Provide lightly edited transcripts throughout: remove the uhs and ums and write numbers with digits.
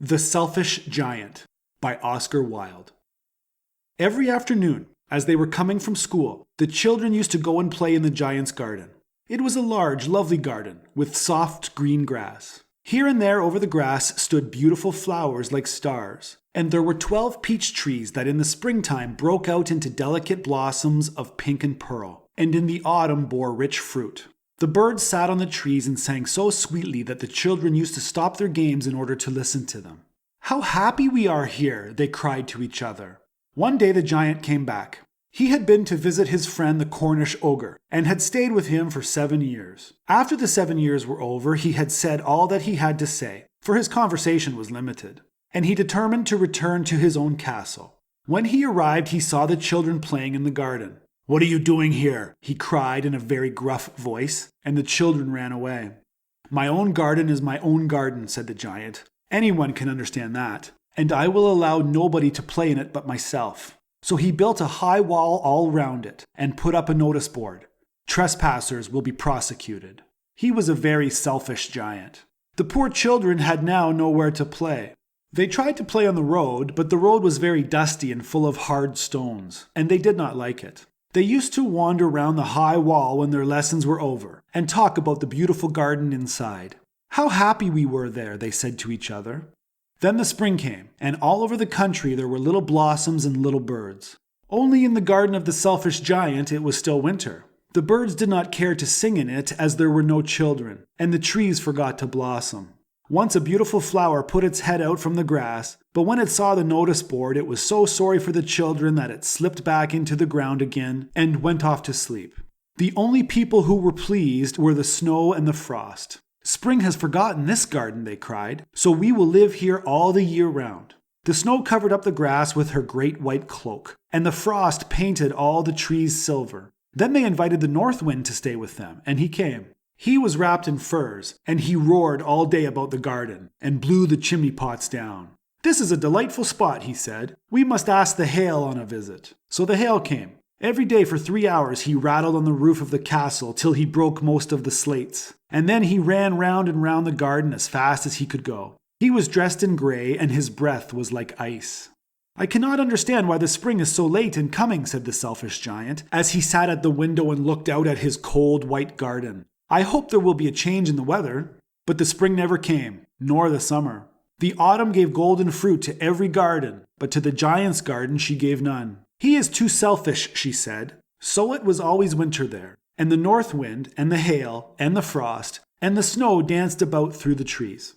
The Selfish Giant by Oscar Wilde. Every afternoon, as they were coming from school, the children used to go and play in the giant's garden. It was a large, lovely garden with soft green grass. Here and there over the grass stood beautiful flowers like stars, and there were 12 peach trees that in the springtime broke out into delicate blossoms of pink and pearl, and in the autumn bore rich fruit. The birds sat on the trees and sang so sweetly that the children used to stop their games in order to listen to them. "How happy we are here!" they cried to each other. One day the giant came back. He had been to visit his friend the Cornish ogre, and had stayed with him for 7 years. After the 7 years were over, he had said all that he had to say, for his conversation was limited, and he determined to return to his own castle. When he arrived, he saw the children playing in the garden. "What are you doing here?" he cried in a very gruff voice, and the children ran away. "My own garden is my own garden," said the giant. "Anyone can understand that, and I will allow nobody to play in it but myself." So he built a high wall all round it, and put up a notice board. "Trespassers will be prosecuted." He was a very selfish giant. The poor children had now nowhere to play. They tried to play on the road, but the road was very dusty and full of hard stones, and they did not like it. They used to wander round the high wall when their lessons were over, and talk about the beautiful garden inside. "How happy we were there," they said to each other. Then the spring came, and all over the country there were little blossoms and little birds. Only in the garden of the selfish giant it was still winter. The birds did not care to sing in it as there were no children, and the trees forgot to blossom. Once a beautiful flower put its head out from the grass, but when it saw the notice board it was so sorry for the children that it slipped back into the ground again and went off to sleep. The only people who were pleased were the snow and the frost. "Spring has forgotten this garden," they cried, "so we will live here all the year round." The snow covered up the grass with her great white cloak, and the frost painted all the trees silver. Then they invited the north wind to stay with them, and he came. He was wrapped in furs, and he roared all day about the garden, and blew the chimney pots down. "This is a delightful spot," he said. "We must ask the hail on a visit." So the hail came. Every day for 3 hours he rattled on the roof of the castle till he broke most of the slates, and then he ran round and round the garden as fast as he could go. He was dressed in grey, and his breath was like ice. "I cannot understand why the spring is so late in coming," said the selfish giant, as he sat at the window and looked out at his cold white garden. "I hope there will be a change in the weather." But the spring never came, nor the summer. The autumn gave golden fruit to every garden, but to the giant's garden she gave none. "He is too selfish," she said. So it was always winter there, and the north wind, and the hail, and the frost, and the snow danced about through the trees.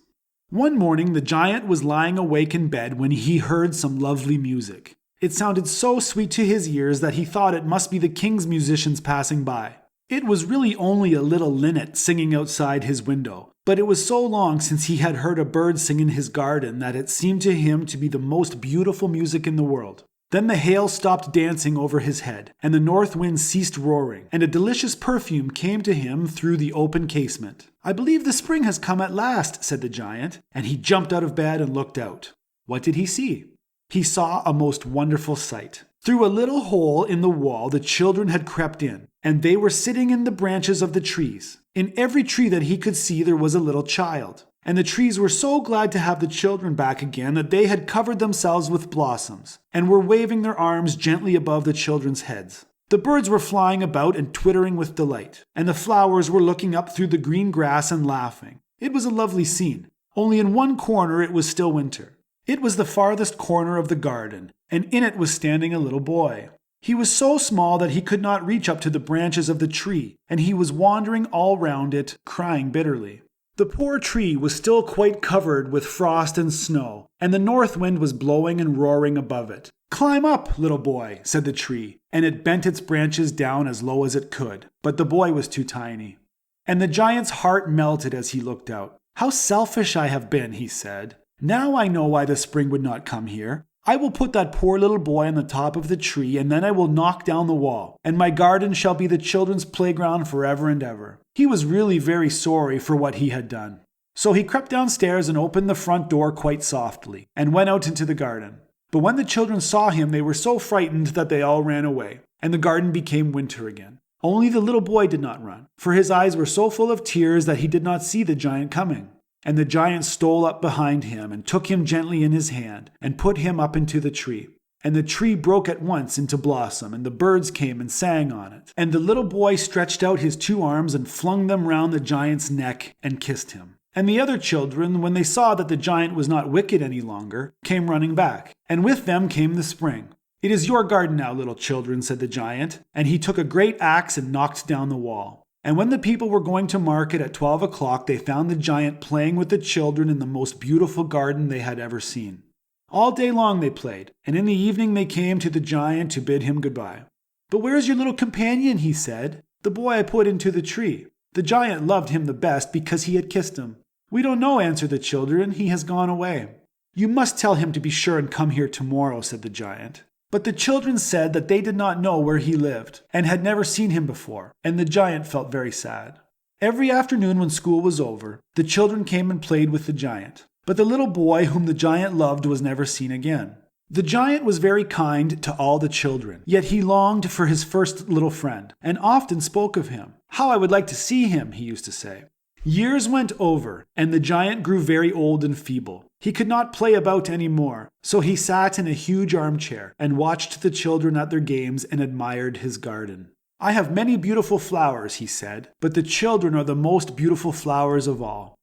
One morning the giant was lying awake in bed when he heard some lovely music. It sounded so sweet to his ears that he thought it must be the king's musicians passing by. It was really only a little linnet singing outside his window, but it was so long since he had heard a bird sing in his garden that it seemed to him to be the most beautiful music in the world. Then the hail stopped dancing over his head, and the north wind ceased roaring, and a delicious perfume came to him through the open casement. "I believe the spring has come at last," said the giant, and he jumped out of bed and looked out. What did he see? He saw a most wonderful sight. Through a little hole in the wall the children had crept in, and they were sitting in the branches of the trees. In every tree that he could see there was a little child, and the trees were so glad to have the children back again that they had covered themselves with blossoms, and were waving their arms gently above the children's heads. The birds were flying about and twittering with delight, and the flowers were looking up through the green grass and laughing. It was a lovely scene, only in one corner it was still winter. It was the farthest corner of the garden, and in it was standing a little boy. He was so small that he could not reach up to the branches of the tree, and he was wandering all round it, crying bitterly. The poor tree was still quite covered with frost and snow, and the north wind was blowing and roaring above it. "Climb up, little boy," said the tree, and it bent its branches down as low as it could, but the boy was too tiny. And the giant's heart melted as he looked out. "How selfish I have been," he said. "Now I know why the spring would not come here. I will put that poor little boy on the top of the tree, and then I will knock down the wall, and my garden shall be the children's playground forever and ever." He was really very sorry for what he had done. So he crept downstairs and opened the front door quite softly, and went out into the garden. But when the children saw him, they were so frightened that they all ran away, and the garden became winter again. Only the little boy did not run, for his eyes were so full of tears that he did not see the giant coming. And the giant stole up behind him and took him gently in his hand and put him up into the tree. And the tree broke at once into blossom, and the birds came and sang on it. And the little boy stretched out his 2 arms and flung them round the giant's neck and kissed him. And the other children, when they saw that the giant was not wicked any longer, came running back. And with them came the spring. "It is your garden now, little children," said the giant. And he took a great axe and knocked down the wall. And when the people were going to market at 12 o'clock, they found the giant playing with the children in the most beautiful garden they had ever seen. All day long they played, and in the evening they came to the giant to bid him goodbye. "But where is your little companion?" he said. "The boy I put into the tree." The giant loved him the best because he had kissed him. "We don't know," answered the children. "He has gone away." "You must tell him to be sure and come here tomorrow," said the giant. But the children said that they did not know where he lived, and had never seen him before, and the giant felt very sad. Every afternoon when school was over, the children came and played with the giant. But the little boy whom the giant loved was never seen again. The giant was very kind to all the children, yet he longed for his first little friend, and often spoke of him. "How I would like to see him," he used to say. Years went over, and the giant grew very old and feeble. He could not play about any more, so he sat in a huge armchair and watched the children at their games and admired his garden. "I have many beautiful flowers," he said, "but the children are the most beautiful flowers of all."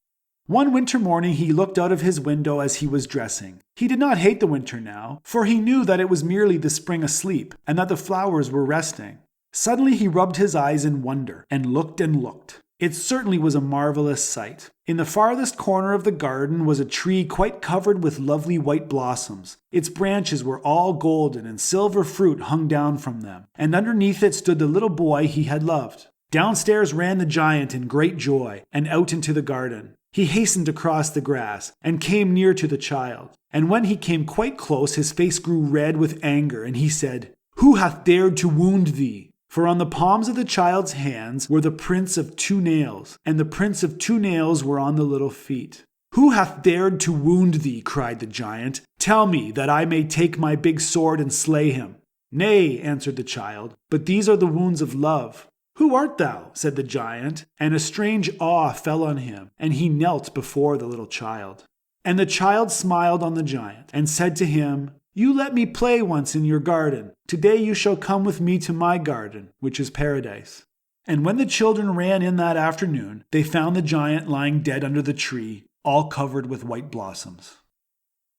One winter morning he looked out of his window as he was dressing. He did not hate the winter now, for he knew that it was merely the spring asleep, and that the flowers were resting. Suddenly he rubbed his eyes in wonder, and looked and looked. It certainly was a marvelous sight. In the farthest corner of the garden was a tree quite covered with lovely white blossoms. Its branches were all golden, and silver fruit hung down from them, and underneath it stood the little boy he had loved. Downstairs ran the giant in great joy, and out into the garden. He hastened across the grass, and came near to the child. And when he came quite close, his face grew red with anger, and he said, "Who hath dared to wound thee?" For on the palms of the child's hands were the prints of 2 nails, and the prints of 2 nails were on the little feet. "Who hath dared to wound thee?" cried the giant. "Tell me, that I may take my big sword and slay him." "Nay," answered the child, "but these are the wounds of love." "Who art thou?" said the giant, and a strange awe fell on him, and he knelt before the little child. And the child smiled on the giant, and said to him, "You let me play once in your garden. Today you shall come with me to my garden, which is paradise." And when the children ran in that afternoon, they found the giant lying dead under the tree, all covered with white blossoms.